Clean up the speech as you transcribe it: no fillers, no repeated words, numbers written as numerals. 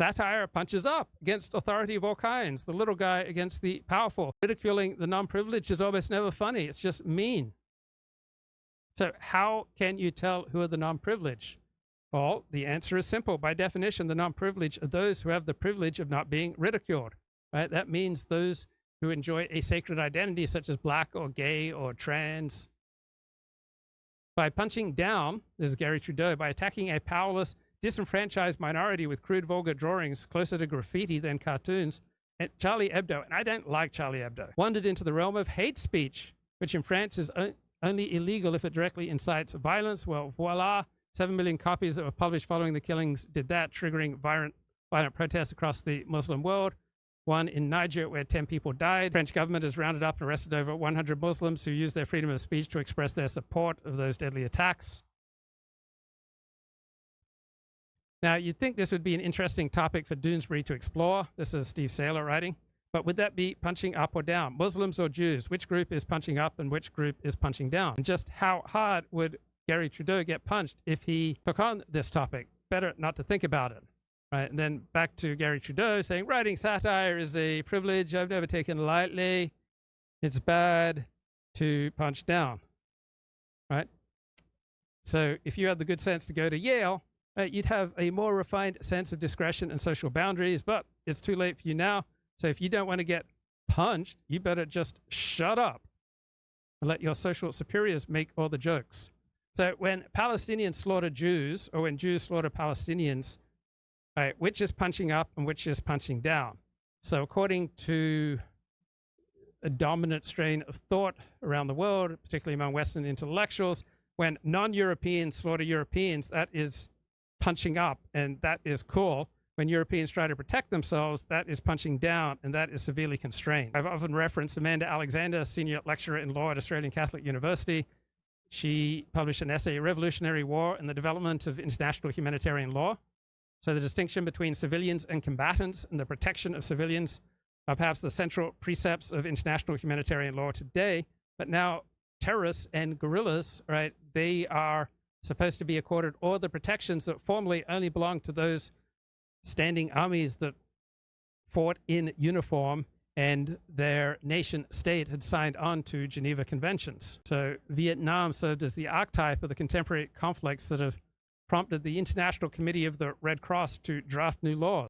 Satire punches up against authority of all kinds, the little guy against the powerful. Ridiculing the non-privileged is almost never funny. It's just mean. So how can you tell who are the non-privileged? Well, the answer is simple. By definition, the non-privileged are those who have the privilege of not being ridiculed, right? That means those who enjoy a sacred identity, such as black or gay or trans. By punching down, this is Gary Trudeau, by attacking a powerless, disenfranchised minority with crude, vulgar drawings closer to graffiti than cartoons, and Charlie Hebdo, and I don't like Charlie Hebdo, wandered into the realm of hate speech, which in France is only illegal if it directly incites violence. Well, voila. 7 million copies that were published following the killings did that, triggering violent protests across the Muslim world. One in Niger where 10 people died. The French government has rounded up and arrested over 100 Muslims who used their freedom of speech to express their support of those deadly attacks. Now, you'd think this would be an interesting topic for Doonesbury to explore. This is Steve Saylor writing. But would that be punching up or down? Muslims or Jews? Which group is punching up and which group is punching down? And just how hard would Gary Trudeau get punched if he took on this topic? Better not to think about it, right? And then back to Gary Trudeau saying, writing satire is a privilege I've never taken lightly. It's bad to punch down, right? So if you had the good sense to go to Yale, you'd have a more refined sense of discretion and social boundaries, but it's too late for you now. So if you don't want to get punched, you better just shut up and let your social superiors make all the jokes. So when Palestinians slaughter Jews, or when Jews slaughter Palestinians, which is punching up and which is punching down? So according to a dominant strain of thought around the world, particularly among Western intellectuals, when non-Europeans slaughter Europeans, that is punching up, and that is cool. When Europeans try to protect themselves, that is punching down, and that is severely constrained. I've often referenced Amanda Alexander, senior lecturer in law at Australian Catholic University. She published an essay, Revolutionary War and the Development of International Humanitarian Law. So the distinction between civilians and combatants and the protection of civilians are perhaps the central precepts of international humanitarian law today. But now terrorists and guerrillas, right, they are supposed to be accorded all the protections that formerly only belonged to those standing armies that fought in uniform and their nation state had signed on to Geneva Conventions. So Vietnam served as the archetype of the contemporary conflicts that have prompted the International Committee of the Red Cross to draft new laws.